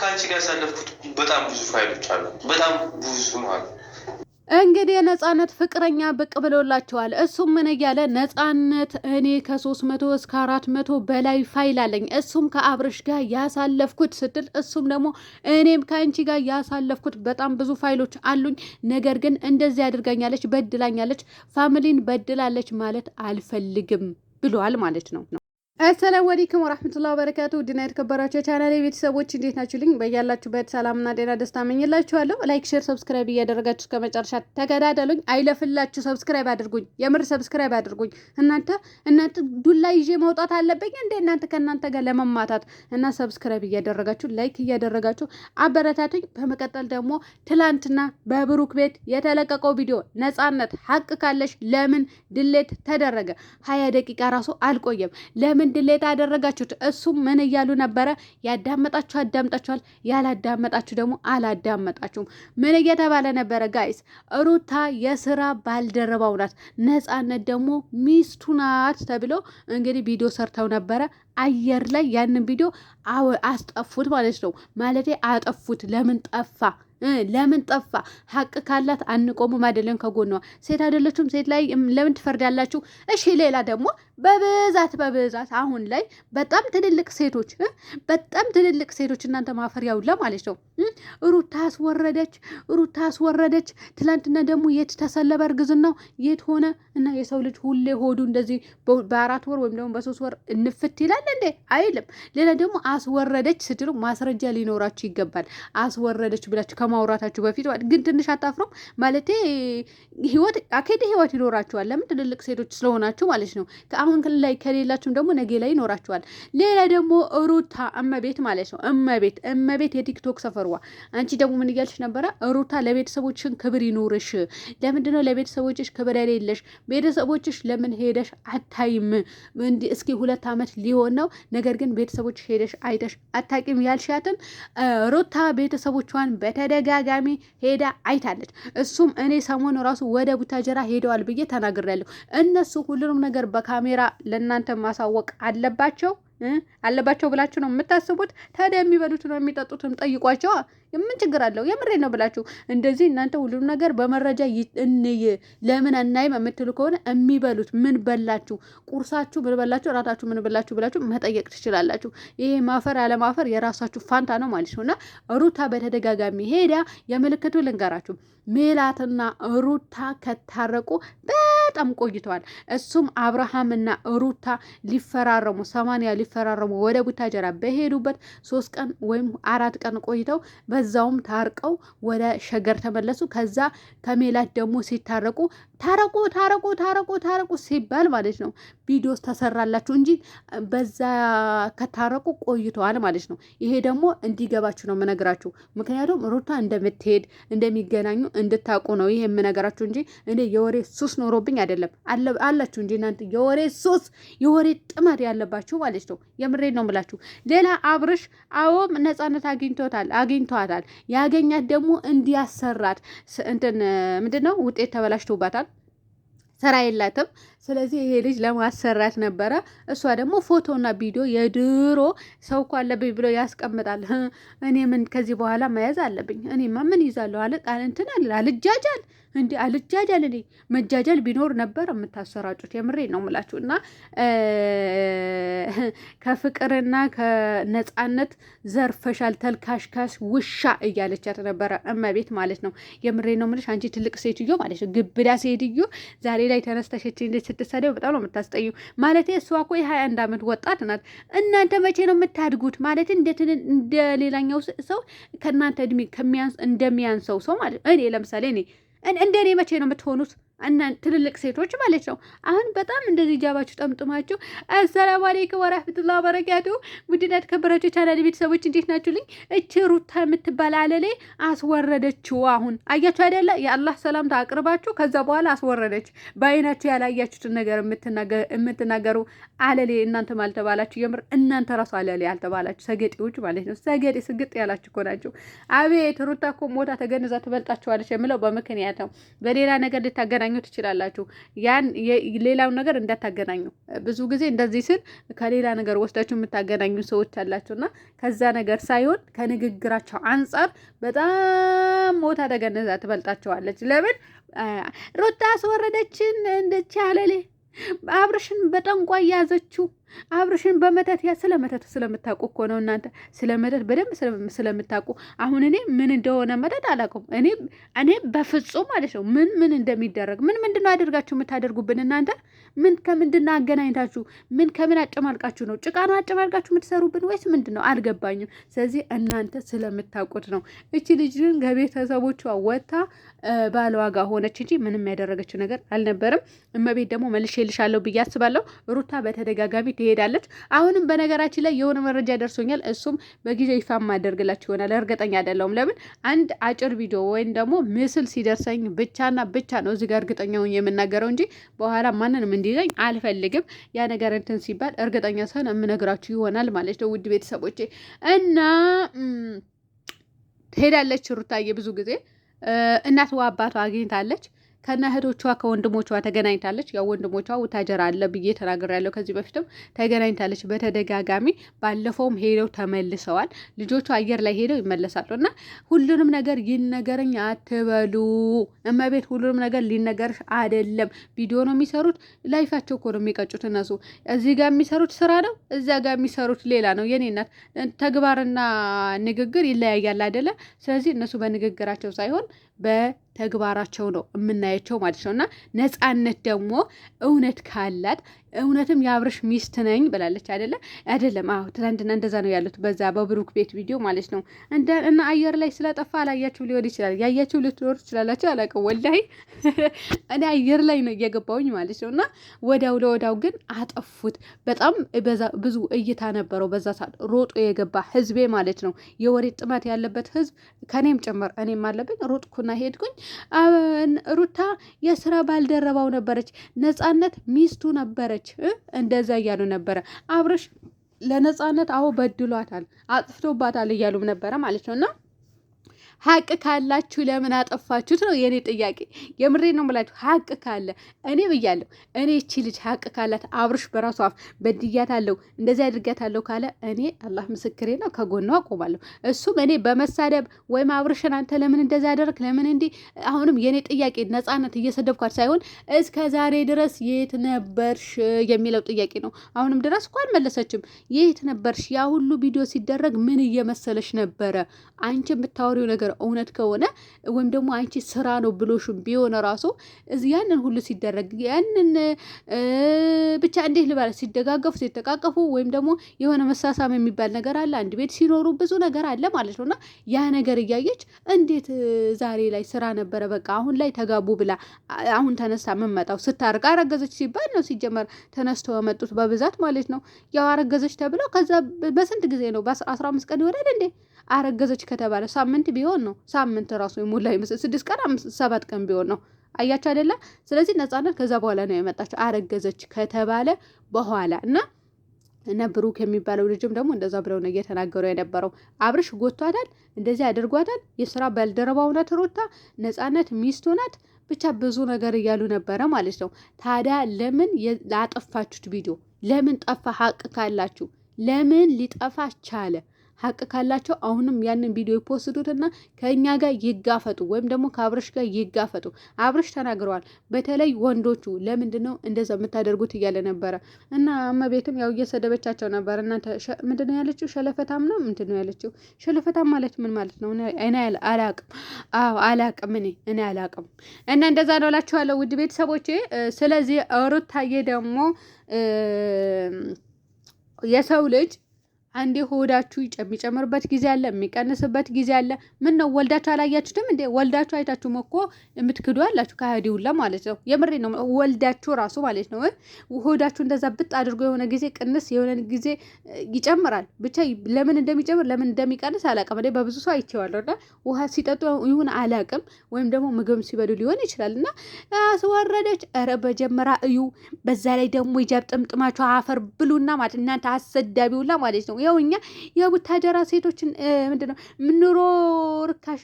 ከአንቺ ጋር ያሳለፍኩት በጣም ብዙ ፋይሎች አሉ። በጣም ብዙ ማለት እንግዲህ የነጻነት ፍቅረኛ ብቅ ብሎላቸዋል። እሱም ምን እያለ ነጻነት እኔ ከ300 እስከ 400 በላይ ፋይል አለኝ እሱም ከአብርሽ ጋር ያሳለፍኩት ስትል እሱም ደግሞ እኔም ከአንቺ ጋር ያሳለፍኩት በጣም ብዙ ፋይሎች አሉኝ፣ ነገር ግን እንደዚህ አድርጋኛለች፣ በድላኛለች፣ ፋሚሊን በድላለች ማለት አልፈልግም ብሏል ማለት ነው። አሰላሙ አለይኩም ወራህመቱላሂ ወበረካቱ ድና የተከበራችሁ ቻናሌ ቤተሰቦች እንዴት ናችሁልኝ? በያላችሁበት ሰላምና ጤና ደስታ መኝላችኋለሁ። ላይክ፣ ሼር፣ ሰብስክራይብ እያደረጋችሁ እስከ መጨረሻ ተከታተሉኝ። አይለፍላችሁ፣ ሰብስክራይብ አድርጉኝ። የምር ሰብስክራይብ አድርጉኝ። እናንተ ዱላ ይዤ መውጣት አለብኝ እንዴ እናንተ ከእናንተ ጋር ለመማታት እና ሰብስክራይብ እያደረጋችሁ ላይክ እያደረጋችሁ አበረታቱኝ። በመቀጠል ደግሞ ትላንትና በብሩክ ቤት የተለቀቀው ቪዲዮ ነጻነት ሀቅ ካለሽ ለምን ድሌት ተደረገ? 20 ደቂቃ ራሱ አልቆየም። ለምን ድሌት ያደረጋችሁት? እሱም ምን እያሉ ነበረ? ያዳመጣችሁ አዳምጣችኋል፣ ያላዳመጣችሁ ደግሞ አላዳመጣችሁም። ምን እየተባለ ነበረ ጋይስ? ሩታ የስራ ባልደረባው ናት፣ ነጻነት ደግሞ ሚስቱ ናት ተብሎ እንግዲህ ቪዲዮ ሰርተው ነበረ። አየር ላይ ያንን ቪዲዮ አስጠፉት ማለት ነው። ማለቴ አጠፉት። ለምን ጠፋ? ለምን ጠፋ? ሀቅ ካላት አንቆምም አይደለም? ከጎኗ ሴት አይደለችም? ሴት ላይ ለምን ትፈርዳላችሁ? እሺ ሌላ ደግሞ በብዛት አሁን ላይ በጣም ትልልቅ ሴቶች እናንተ ማፈር ያውላ ማለት ነው። ሩታ አስወረደች። ትላንትና ደግሞ የት ተሰለበ? እርግዝናው የት ሆነ? እና የሰው ልጅ ሁሌ ሆዱ እንደዚህ በ4 ወር ወይም ደግሞ በ3 ወር እንፍት ይላል እንዴ? አይልም። ሌላ ደግሞ አስወረደች ስትሉ ማስረጃ ሊኖራችሁ ይገባል። አስወረደች ብላችሁ ከማውራታችሁ በፊት ግን ትንሽ አታፍሩም? ማለቴ ህይወት ይኖራችኋል። ለምን? ትልልቅ ሴቶች ስለሆናችሁ ማለት ነው። አሁን ላይ ከሌላችሁም ደግሞ ነገ ላይ ይኖራችኋል። ሌላ ደግሞ ሩታ እመቤት ማለት ነው። እመቤት የቲክቶክ ሰፈሯ። አንቺ ደግሞ ምን እያልሽ ነበረ? ሩታ ለቤተሰቦችሽን ክብር ይኑርሽ። ለምንድነው ለቤተሰቦችሽ ክብር የሌለሽ? ቤተሰቦችሽ ለምን ሄደሽ አታይም? እስኪ 2 ዓመት ሊሆን ነው፣ ነገር ግን ቤተሰቦችሽ ሄደሽ አይተሽ አታቂም ያልሻትን ሩታ ቤተሰቦቿን በተደጋጋሚ ሄዳ አይታለች። እሱም እኔ ሰሞኑ ራሱ ወደ ቡታጀራ ሄደዋል ብዬ ተናግሬያለሁ። እነሱ ሁሉንም ነገር በካሜራ ለእናንተ ማሳወቅ አለባቸው ብላችሁ ነው የምታስቡት? ታዲያ የሚበሉት ነው የሚጠጡትም ጠይቋቸው። ምን ችግር አለው? የምሬ ነው ብላችሁ እንደዚህ እናንተ ሁሉም ነገር በመረጃ ለምን አናይም የምትሉ ከሆነ የሚበሉት ምን በላችሁ፣ ቁርሳችሁ ምን በላችሁ፣ እራታችሁ ምን በላችሁ ብላችሁ መጠየቅ ትችላላችሁ። ይሄ ማፈር ያለማፈር የራሳችሁ ፋንታ ነው ማለት ነው። እና ሩታ በተደጋጋሚ ሄዳ የምልክቱ ልንገራችሁ፣ ሜላትና ሩታ ከታረቁ በጣም ቆይተዋል። እሱም አብርሃምና ሩታ ሊፈራረሙ 80 ሊፈራረሙ ወደ ቡታጀራ በሄዱበት 3 ቀን ወይም 4 ቀን ቆይተው በዛውም ታርቀው ወደ ሸገር ተመለሱ። ከዛ ከሜላት ደግሞ ሲታረቁ ታረቁ ሲባል ማለት ነው ቪዲዮ ተሰራላችሁ እንጂ በዛ ከታረቁ ቆይተዋል ማለት ነው። ይሄ ደግሞ እንዲገባችሁ ነው የምነግራችሁ። ምክንያቱም ሩታ እንደምትሄድ እንደሚገናኙ እንድታውቁ ነው ይሄ የምነግራችሁ እንጂ እኔ የወሬ ሱስ ኖሮብኝ አይደለም። አላችሁ እንጂ እናንተ የወሬ ሱስ የወሬ ጥመት ያለባችሁ ማለት ነው። የምሬድ ነው የምላችሁ። ሌላ አብርሽ አዎም ነጻነት አግኝቷታል። ያገኛት ደግሞ እንዲያሰራት እንትን ምንድነው ውጤት ተበላሽቶባታል፣ ስራ የላትም። ስለዚህ ይሄ ልጅ ለማሰራት ነበረ። እሷ ደግሞ ፎቶና ቪዲዮ የድሮ ሰው እኮ አለብኝ ብሎ ያስቀምጣል። እኔ ምን ከዚህ በኋላ መያዝ አለብኝ? እኔማ ምን ይዛለሁ? እንትን አልጃጃል እንዲ አልጃጃል። እኔ መጃጃል ቢኖር ነበር የምታሰራጩት። የምሬ ነው የምላችሁ። እና ከፍቅርና ከነጻነት ዘርፈሻል፣ ተልካሽካሽ ውሻ እያለቻት ነበረ እመቤት ማለት ነው። የምሬ ነው የምልሽ። አንቺ ትልቅ ሴትዮ ማለት ነው፣ ግብዳ ሴትዮ ዛሬ ላይ ተነስተሸች እንዴት ስትሳደው በጣም ነው የምታስጠዩ። ማለት እሷ እኮ የ21 ዓመት ወጣት ናት። እናንተ መቼ ነው የምታድጉት? ማለት እንደ ሌላኛው ሰው ከእናንተ እድሜ እንደሚያንሰው ሰው ማለት እኔ ለምሳሌ እንደኔ መቼ ነው የምትሆኑት? እና ትልልቅ ሴቶች ማለት ነው። አሁን በጣም እንደዚህ ጃባችሁ ጠምጥማችሁ። አሰላሙ አለይኩም ወራህመቱላሂ ወበረካቱ። ውድና የተከበራችሁ ቻናል ቤተሰቦች እንዴት ናችሁልኝ? እቺ ሩታ የምትባል አለሌ አስወረደችው። አሁን አያችሁ አይደለ? የአላህ ሰላምታ አቅርባችሁ ከዛ በኋላ አስወረደች። በአይናችሁ ያላያችሁትን ነገር የምትናገሩ አለሌ እናንተ ማልተባላችሁ። የምር እናንተ ራሱ አለሌ ያልተባላችሁ ሰገጤዎች ማለት ነው። ሰገጤ ስግጥ ያላችሁ እኮ ናችሁ። አቤት ሩታ እኮ ሞታ ተገንዛ ትበልጣችኋለች የምለው በምክንያት ነው። በሌላ ነገር ልታገናኝ ልታገናኙ ትችላላችሁ። ያን ሌላውን ነገር እንዳታገናኙ። ብዙ ጊዜ እንደዚህ ስል ከሌላ ነገር ወስዳችሁ የምታገናኙ ሰዎች አላችሁና ከዛ ነገር ሳይሆን ከንግግራቸው አንጻር በጣም ሞታ ደገነዛ ትበልጣቸዋለች። ለምን ሩታ አስወረደችን እንደቻለሌ አብርሽን በጠንቋይ ያዘችው። አብርሽን በመተት ስለ መተት ስለምታውቁ እኮ ነው እናንተ። ስለ መተት በደንብ ስለምታውቁ። አሁን እኔ ምን እንደሆነ መተት አላውቅም። እኔ በፍጹም ማለት ነው ምን እንደሚደረግ ምንድን ነው አድርጋችሁ የምታደርጉብን እናንተ? ምን ከምንድን ነው አገናኝታችሁ? ምን ከምን አጨማልቃችሁ ነው? ጭቃ ነው አጨማልቃችሁ የምትሰሩብን ወይስ ምንድን ነው? አልገባኝም። ስለዚህ እናንተ ስለምታውቁት ነው። እቺ ልጅ ግን ከቤተሰቦቿ ወጥታ ባለዋጋ ሆነች እንጂ ምንም ያደረገችው ነገር አልነበረም። እመቤት ደግሞ መልሼልሻለሁ ብዬ አስባለሁ። ሩታ በተደጋጋሚ ትሄዳለች። አሁንም በነገራችን ላይ የሆነ መረጃ ደርሶኛል። እሱም በጊዜው ይፋ ማደርግላችሁ ይሆናል። እርግጠኛ አይደለሁም። ለምን አንድ አጭር ቪዲዮ ወይም ደግሞ ምስል ሲደርሰኝ ብቻና ብቻ ነው እዚህ ጋር እርግጠኛውን የምናገረው እንጂ በኋላ ማንንም እንዲለኝ አልፈልግም። ያ ነገር እንትን ሲባል እርግጠኛ ሰን የምነግራችሁ ይሆናል ማለት ነው። ውድ ቤተሰቦቼ እና ትሄዳለች ሩታዬ ብዙ ጊዜ እናትዋ አባቷ አግኝታለች። ከነ እህቶቿ ከወንድሞቿ ተገናኝታለች። ያው ወንድሞቿ ውታጀራ አለ ብዬ ተናግሬያለሁ። ከዚህ በፊትም ተገናኝታለች በተደጋጋሚ። ባለፈውም ሄደው ተመልሰዋል። ልጆቹ አየር ላይ ሄደው ይመለሳሉ። እና ሁሉንም ነገር ይነገረኝ አትበሉ እመቤት። ሁሉንም ነገር ሊነገርሽ አይደለም። ቪዲዮ ነው የሚሰሩት። ላይፋቸው እኮ ነው የሚቀጩት እነሱ። እዚህ ጋር የሚሰሩት ስራ ነው፣ እዚያ ጋር የሚሰሩት ሌላ ነው። የኔ እናት ተግባርና ንግግር ይለያያል አይደለ? ስለዚህ እነሱ በንግግራቸው ሳይሆን በተግባራቸው ነው የምናያቸው ማለት ነው። እና ነፃነት ደግሞ እውነት ካላት እውነትም የአብርሽ ሚስት ነኝ ብላለች አይደለ? አይደለም? አዎ ትናንትና እንደዛ ነው ያሉት በዛ በብሩክ ቤት ቪዲዮ ማለት ነው። እና አየር ላይ ስለጠፋ አላያችሁ ሊሆን ይችላል። ያያችሁ ልትኖሩ ትችላላችሁ፣ አላውቅም ወላሂ። እኔ አየር ላይ ነው እየገባውኝ ማለት ነው። እና ወዳው ለወዳው ግን አጠፉት። በጣም ብዙ እይታ ነበረው በዛ ሰዓት ሮጦ የገባ ህዝቤ ማለት ነው። የወሬ ጥማት ያለበት ህዝብ ከኔም ጭምር እኔም አለብኝ። ሮጥኩና ሄድኩኝ። ሩታ የስራ ባልደረባው ነበረች፣ ነፃነት ሚስቱ ነበረች። እንደዛ እያሉ ነበረ። አብርሽ ለነፃነት አዎ በድሏታል፣ አጥፍቶባታል እያሉም ነበረ ማለት ነው። እና ሀቅ ካላችሁ ለምን አጠፋችሁት ነው የኔ ጥያቄ። የምሬ ነው ብላችሁ ሀቅ ካለ እኔ ብያለሁ። እኔ እቺ ልጅ ሀቅ ካላት አብርሽ በራሱ አፍ በድያታለሁ እንደዚህ አድርጋታለሁ ካለ እኔ አላህ ምስክሬ ነው ከጎኗ አቆማለሁ። እሱም እኔ በመሳደብ ወይም አብርሽን አንተ ለምን እንደዚህ አደረክ ለምን እንዲህ። አሁንም የኔ ጥያቄ ነፃነት እየሰደብኳት ሳይሆን እስከ ዛሬ ድረስ የት ነበርሽ የሚለው ጥያቄ ነው። አሁንም ድረስ እኮ አልመለሰችም። የት ነበርሽ? ያ ሁሉ ቪዲዮ ሲደረግ ምን እየመሰለሽ ነበረ? አንቺ የምታወሪው ነገር እውነት ከሆነ ወይም ደግሞ አንቺ ስራ ነው ብሎሽም ቢሆን ራሱ ያንን ሁሉ ሲደረግ ያንን ብቻ እንዴት ልባል ሲደጋገፉ ሲተቃቀፉ ወይም ደግሞ የሆነ መሳሳም የሚባል ነገር አለ። አንድ ቤት ሲኖሩ ብዙ ነገር አለ ማለት ነውና ያ ነገር እያየች እንዴት ዛሬ ላይ ስራ ነበረ በቃ አሁን ላይ ተጋቡ ብላ አሁን ተነስታ የምመጣው ስታርቅ አረገዘች ሲባል ነው ሲጀመር ተነስተው የመጡት በብዛት ማለት ነው። ያው አረገዘች ተብለው ከዛ በስንት ጊዜ ነው በ15 ቀን ይወዳል እንዴ አረገዘች ከተባለ ሳምንት ቢሆን ነው። ሳምንት ራሱ የሞላ ይመስል 6 ቀን 7 ቀን ቢሆን ነው። አያችሁ አይደለ? ስለዚህ ነፃነት ከዛ በኋላ ነው የመጣችው አረገዘች ከተባለ በኋላ እና ብሩክ የሚባለው ልጅም ደግሞ እንደዛ ብለው ነው እየተናገሩ የነበረው። አብርሽ ጎቷታል፣ እንደዚህ አድርጓታል። የስራ ባልደረባው ናት ሩታ፣ ነፃነት ሚስቱ ናት። ብቻ ብዙ ነገር እያሉ ነበረ ማለት ነው። ታዲያ ለምን ላጠፋችሁት ቪዲዮ ለምን ጠፋ? ሀቅ ካላችሁ ለምን ሊጠፋ ቻለ? ሀቅ ካላቸው አሁንም ያንን ቪዲዮ ይፖስቱትና ከእኛ ጋር ይጋፈጡ ወይም ደግሞ ከአብርሽ ጋር ይጋፈጡ። አብርሽ ተናግረዋል። በተለይ ወንዶቹ ለምንድን ነው እንደዛ የምታደርጉት እያለ ነበረ እና እመቤትም ያው እየሰደበቻቸው ነበር። እናንተ ምንድን ነው ያለችው? ሸለፈታም ነው ምንድን ነው ያለችው? ሸለፈታም ማለት ምን ማለት ነው? እኔ አላቅም። አዎ አላቅም። እኔ አላቅም። እና እንደዛ ነው እላችኋለሁ ውድ ቤተሰቦቼ። ስለዚህ ሩታዬ ደግሞ የሰው ልጅ አንዴ ሆዳችሁ የሚጨምርበት ጊዜ አለ፣ የሚቀንስበት ጊዜ አለ። ምን ነው ወልዳችሁ አላያችሁትም እንዴ? ወልዳችሁ አይታችሁም እኮ የምትክዱ አላችሁ ከሃዲውላ ማለት ነው። የምሬ ነው። ወልዳችሁ ራሱ ማለት ነው ሆዳችሁ እንደዛ ብጥ አድርጎ የሆነ ጊዜ ቅንስ የሆነ ጊዜ ይጨምራል። ብቻ ለምን እንደሚጨምር ለምን እንደሚቀንስ አላውቅም። እኔ በብዙ ሰው አይቼዋለሁ። እና ውሃ ሲጠጡ ይሁን አላውቅም፣ ወይም ደግሞ ምግብ ሲበሉ ሊሆን ይችላል። እና አስወረደች። ኧረ በጀመራ እዩ። በዛ ላይ ደግሞ ሂጃብ ጥምጥማችሁ አፈር ብሉና ማለት እናንተ አሰዳቢውላ ማለት ነው። ያው እኛ የቡታጀራ ሴቶችን ምንድነው ኑሮ ርካሽ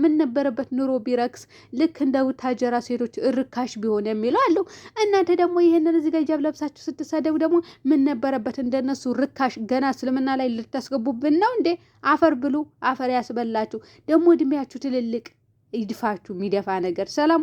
ምን ነበረበት ኑሮ ቢረክስ ልክ እንደ ቡታጀራ ሴቶች ርካሽ ቢሆን የሚለው አለው። እናንተ ደግሞ ይሄንን እዚህ ጋር ሂጃብ ለብሳችሁ ስትሳደቡ ደግሞ ምን ነበረበት እንደነሱ ርካሽ ገና እስልምና ላይ ልታስገቡብን ነው እንዴ? አፈር ብሉ፣ አፈር ያስበላችሁ። ደግሞ እድሜያችሁ ትልልቅ ይድፋችሁ፣ የሚደፋ ነገር። ሰላም